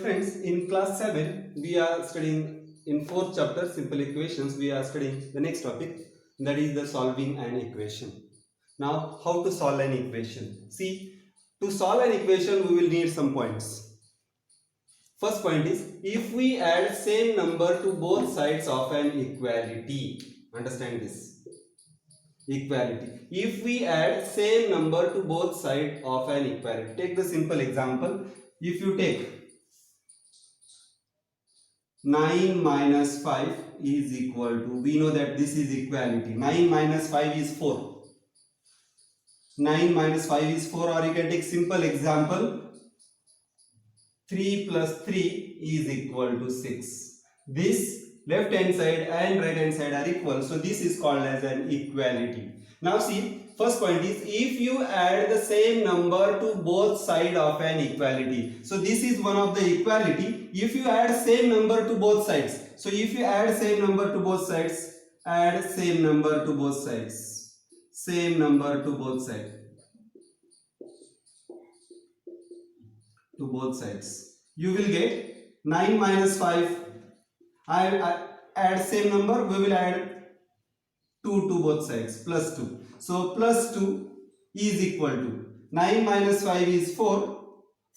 friends, in class 7 we are studying in 4th chapter simple equations. We are studying the next topic, that is the solving an equation. Now how to solve an equation? See, to solve an equation we will need some points. First point is, if we add same number to both sides of an equality. Understand this. Equality. If we add same number to both sides of an equality. Take the simple example. If you take 9 minus 5 is equal to, we know that this is equality. 9 minus 5 is 4. 9 minus 5 is 4, or you can take simple example. 3 plus 3 is equal to 6. This left hand side and right hand side are equal. So this is called as an equality. Now see, first point is, if you add the same number to both sides of an equality. So this is one of the equality. If you add same number to both sides. So if you add same number to both sides, add same number to both sides. Same number to both sides. To both sides. You will get 9 minus 5. I add same number, we will add 2 to both sides, plus 2. So plus 2 is equal to 9 minus 5 is 4.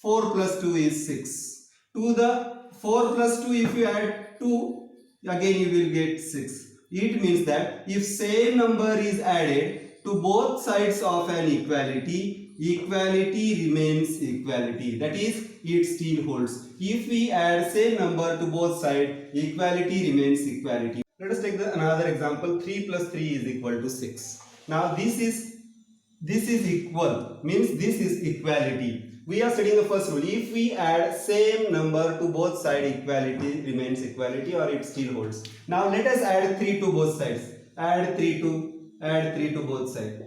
4 plus 2 is 6. To the 4 plus 2, if you add 2, again you will get 6. It means that if same number is added to both sides of an equality, equality remains equality. That is, it still holds. If we add same number to both sides, equality remains equality. Let us take another example. 3 plus 3 is equal to 6. Now this is equal, means this is equality. We are studying the first rule. If we add same number to both sides, equality remains equality, or it still holds. Now let us add 3 to both sides. Add 3 to both sides.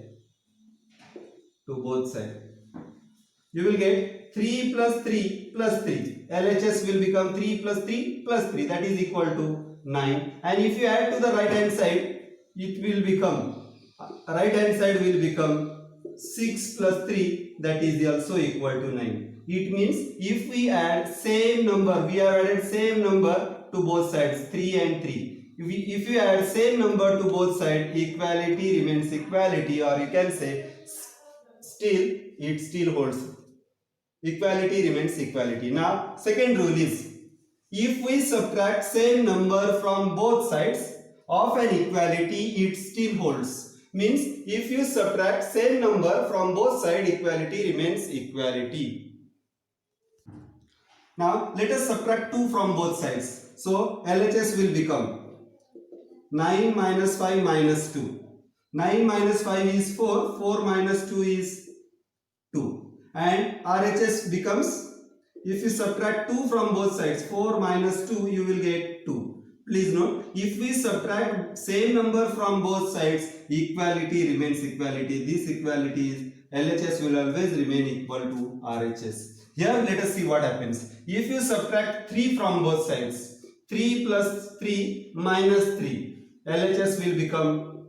To both sides. You will get 3 plus 3 plus 3. LHS will become 3 plus 3 plus 3. That is equal to 9. And if you add to the right hand side, it will become, right hand side will become 6 plus 3. That is also equal to 9. It means if we add same number, we have added same number to both sides, 3 and 3. If you add same number to both sides, equality remains equality, or you can say it still holds. Equality remains equality. Now second rule is, if we subtract same number from both sides of an equality, it still holds. Means if you subtract same number from both sides, equality remains equality. Now let us subtract 2 from both sides. So LHS will become 9 minus 5 minus 2. 9 minus 5 is 4. 4 minus 2 is 2. And RHS becomes, if you subtract 2 from both sides, 4 minus 2, you will get 2. Please note, if we subtract same number from both sides, equality remains equality. This equality is, LHS will always remain equal to RHS. Here let us see what happens. If you subtract 3 from both sides, 3 plus 3 minus 3, LHS will become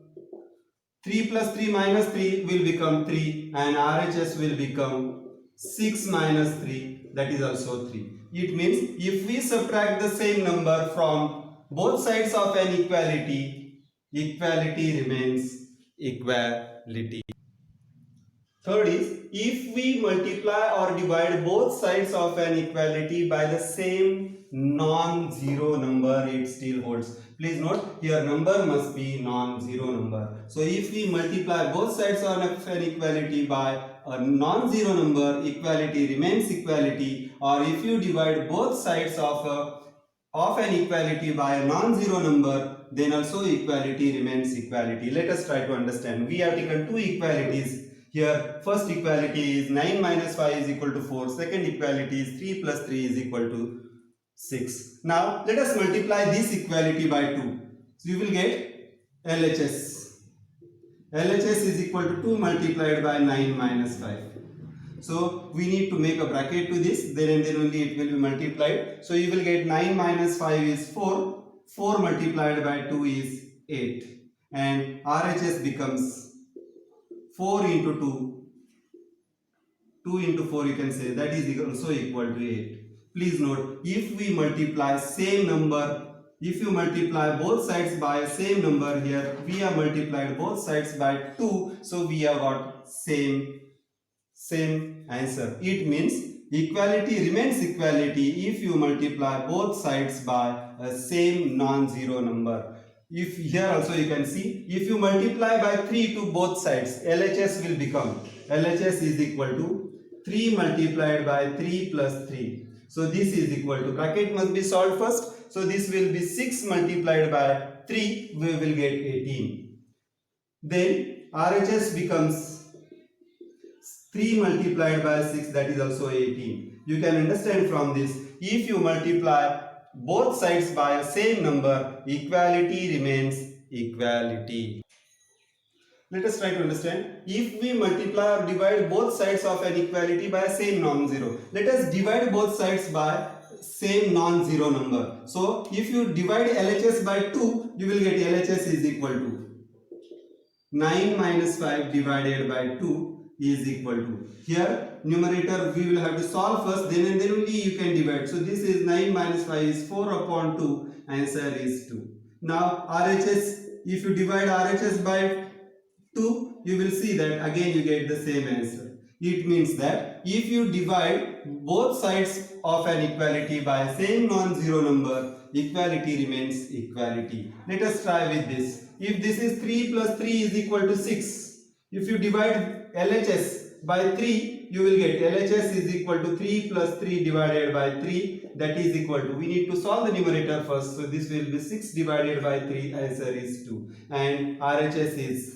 3 plus 3 minus 3 will become 3, and RHS will become 6 minus 3, that is also 3. It means if we subtract the same number from both sides of an equality, equality remains equality. Third is, if we multiply or divide both sides of an equality by the same non-zero number, it still holds. Please note, here number must be non-zero number. So if we multiply both sides of an equality by a non-zero number, equality remains equality. Or if you divide both sides of an equality by a non-zero number, then also equality remains equality. Let us try to understand. We have taken two equalities. Here first equality is 9 minus 5 is equal to 4. Second equality is 3 plus 3 is equal to 6. Now let us multiply this equality by 2. So you will get LHS. LHS is equal to 2 multiplied by 9 minus 5. So we need to make a bracket to this, then and then only it will be multiplied. So you will get 9 minus 5 is 4. 4 multiplied by 2 is 8. And RHS becomes 4 into 2. 2 into 4 you can say, that is also equal to 8. Please note, if we multiply same number, if you multiply both sides by same number, here we have multiplied both sides by 2, so we have got same answer. It means equality remains equality if you multiply both sides by a same non-zero number. If here also you can see, if you multiply by 3 to both sides, LHS will become, LHS is equal to 3 multiplied by 3 plus 3. So this is equal to, bracket must be solved first. So this will be 6 multiplied by 3, we will get 18. Then RHS becomes 3 multiplied by 6, that is also 18. You can understand from this, if you multiply both sides by a same number, equality remains equality. Let us try to understand. If we multiply or divide both sides of an equality by same non-zero, let us divide both sides by same non-zero number. So if you divide LHS by 2, you will get LHS is equal to 9 minus 5 divided by 2 is equal to, here numerator we will have to solve first, then and then only you can divide. So this is 9 minus 5 is 4 upon 2, answer is 2. Now RHS, if you divide RHS by 2, you will see that again you get the same answer. It means that if you divide both sides of an equality by same non-zero number, equality remains equality. Let us try with this. If this is 3 plus 3 is equal to 6, if you divide LHS by 3, you will get LHS is equal to 3 plus 3 divided by 3, that is equal to, we need to solve the numerator first, so this will be 6 divided by 3, answer is 2, and RHS is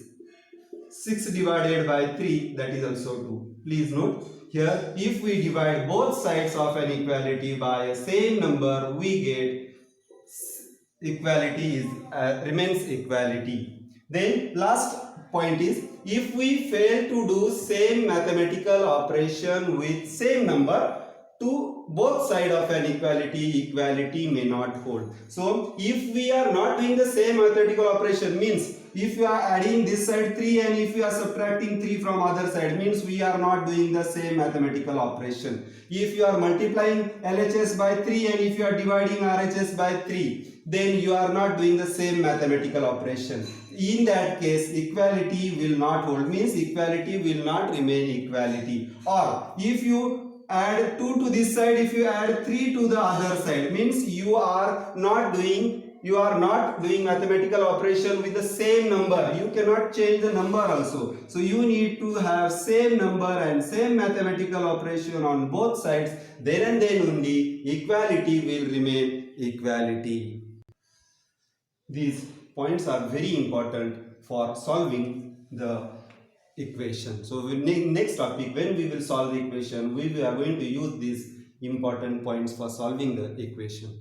6 divided by 3, that is also 2. Please note, here if we divide both sides of an equality by a same number, we get equality is remains equality. Then last point is, if we fail to do same mathematical operation with same number to both side of an equality, equality may not hold. So if we are not doing the same mathematical operation, means if you are adding this side 3 and if you are subtracting 3 from other side, means we are not doing the same mathematical operation. If you are multiplying LHS by 3 and if you are dividing RHS by 3, then you are not doing the same mathematical operation. In that case, equality will not hold, means equality will not remain equality. Or if you add 2 to this side, if you add 3 to the other side, means you are not doing mathematical operation with the same number. You cannot change the number also. So you need to have same number and same mathematical operation on both sides. Then and then only equality will remain equality. These points are very important for solving the equation. So next topic, when we will solve the equation, we are going to use these important points for solving the equation.